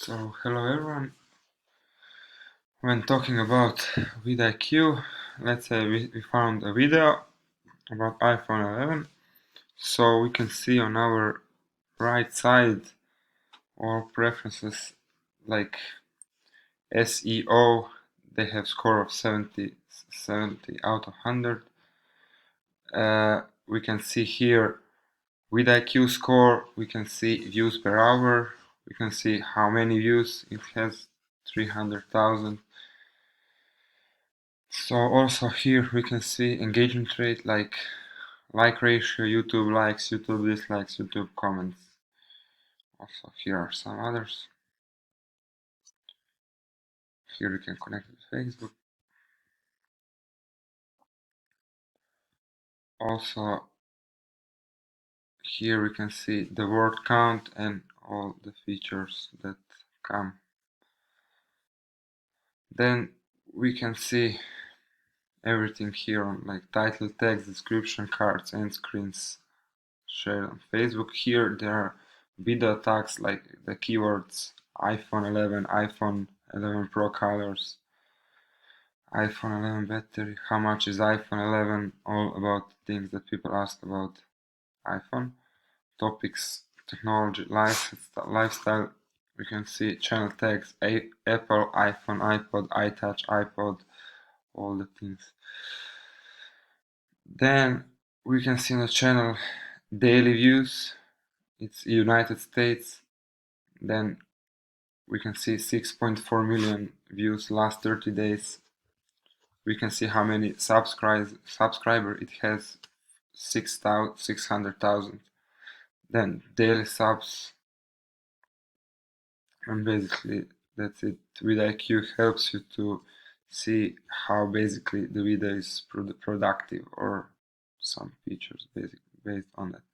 So, hello everyone. When talking about vidIQ, let's say we found a video about iPhone 11. So we can see on our right side all preferences like SEO, they have score of 70 out of 100. We can see here vidIQ score, we can see views per hour, we can see how many views it has, 300,000. So also here we can see engagement rate, like ratio, YouTube likes, YouTube dislikes, YouTube comments. Also here are some others. Here we can connect with Facebook. Also here we can see the word count and all the features that come. Then we can see everything here on like title, text, description, cards, end screens shared on Facebook. Here there are video tags like the keywords iPhone 11, iPhone 11 Pro colors, iPhone 11 battery, how much is iPhone 11, all about things that people ask about iPhone. Topics, technology, lifestyle. We can see channel tags, Apple, iPhone, iPod, iTouch, iPod, all the things. Then we can see in the channel daily views, it's United States. Then we can see 6.4 million views last 30 days. We can see how many subscriber it has, 600,000. Then daily subs, and basically that's it. vidIQ helps you to see how basically the video is productive or some features based on that.